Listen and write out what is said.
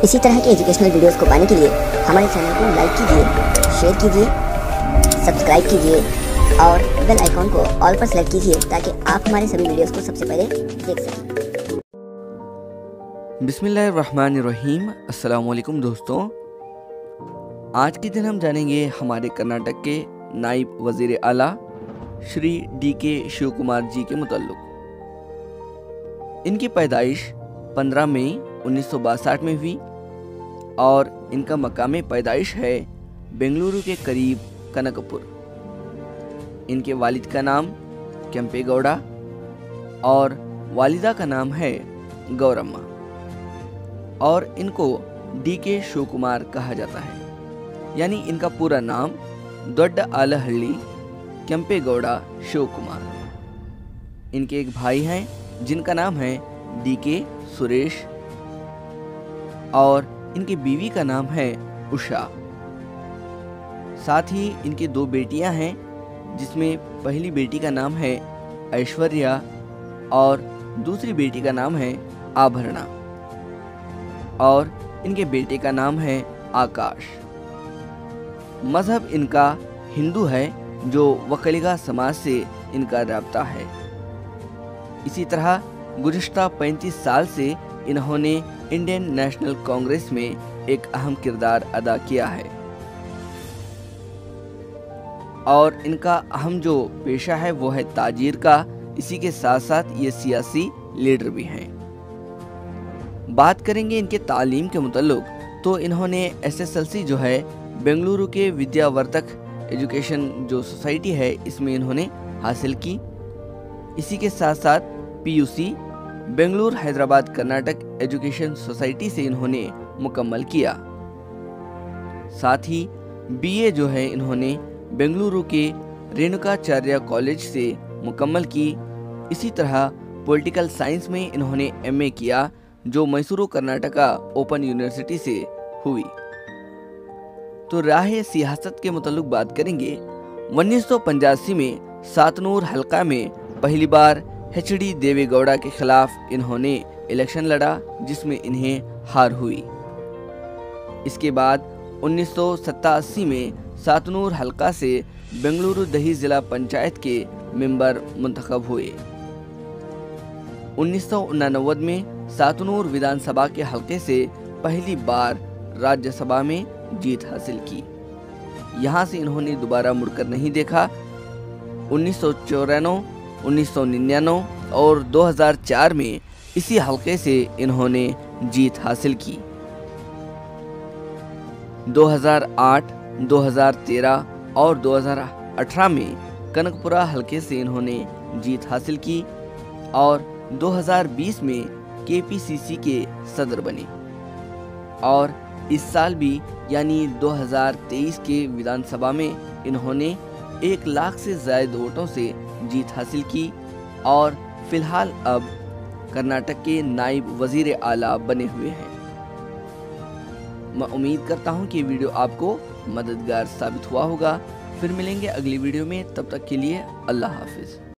इसी तरह के एजुकेशनल वीडियोस को पाने के लिए हमारे चैनल को लाइक कीजिए, शेयर कीजिए, सब्सक्राइब कीजिए और बेल आइकॉन को ऑल पर सेलेक्ट कीजिए ताकि आप हमारे सभी वीडियोस को सबसे पहले देख सकें। बिस्मिल्लाहिर्रहमानिर्रहीम। अस्सलाम वालेकुम दोस्तों, आज के दिन हम जानेंगे हमारे कर्नाटक के नायब वज़ीर आला श्री डी.के. शिव कुमार जी के मुताल्लिक़। इनकी पैदाइश 15 मई 1962 में हुई और इनका मकाम पैदाइश है बेंगलुरु के करीब कनकपुर। इनके वालिद का नाम केम्पेगौड़ा और वालिदा का नाम है गौरम्मा और इनको डी.के. शिव कुमार कहा जाता है, यानी इनका पूरा नाम दोड्ड आलहल्ली केम्पेगौड़ा शिव कुमार। इनके एक भाई हैं जिनका नाम है डी.के. सुरेश और इनकी बीवी का नाम है उषा। साथ ही इनकी 2 बेटियां हैं, जिसमें पहली बेटी का नाम है ऐश्वर्या और दूसरी बेटी का नाम है आभरणा और इनके बेटे का नाम है आकाश। मजहब इनका हिंदू है, जो वकलिगा समाज से इनका राब्ता है। इसी तरह गुज़िश्ता 35 साल से इन्होंने इंडियन नेशनल कांग्रेस में एक अहम किरदार अदा किया है और इनका अहम जो पेशा है वो है ताजीर का। इसी के साथ साथ ये सियासी लीडर भी हैं। बात करेंगे इनके तालीम के मुताल्लिक़ तो इन्होंने SSLC जो है बेंगलुरु के विद्यावर्तक एजुकेशन जो सोसाइटी है इसमें इन्होंने हासिल की। इसी के साथ साथ PUC Bengaluru Hyderabad Karnataka education society से इन्होंने मुकम्मल किया। साथ ही BA जो है इन्होंने बेंगलुरु के रेणुकाचार्य कॉलेज से मुकम्मल की। इसी तरह पॉलिटिकल साइंस में इन्होंने MA किया, जो मैसूरू कर्नाटका ओपन यूनिवर्सिटी से हुई। तो राह सियासत के मुताल्लिक़ बात करेंगे। 1985 में सातनूर हल्का में पहली बार HD देवेगौड़ा के खिलाफ इन्होंने इलेक्शन लड़ा, जिसमें इन्हें हार हुई। इसके बाद 1987 में सातनूर हल्का से बेंगलुरु दही जिला पंचायत के मेंबर मुंतखब हुए। 1989 में सातनूर विधानसभा के हल्के से पहली बार राज्यसभा में जीत हासिल की। यहाँ से इन्होंने दोबारा मुड़कर नहीं देखा। 1994, 1999 और 2004 में इसी हल्के से इन्होंने जीत हासिल की। 2008, 2013 और 2018 में कनकपुरा हल्के से इन्होंने जीत हासिल की और 2020 में KPCC के सदर बने और इस साल भी यानी 2023 के विधानसभा में इन्होंने 1 लाख से ज़्यादा वोटों से जीत हासिल की और फिलहाल अब कर्नाटक के नायब वज़ीर आला बने हुए हैं। मैं उम्मीद करता हूं कि वीडियो आपको मददगार साबित हुआ होगा। फिर मिलेंगे अगली वीडियो में, तब तक के लिए अल्लाह हाफिज़।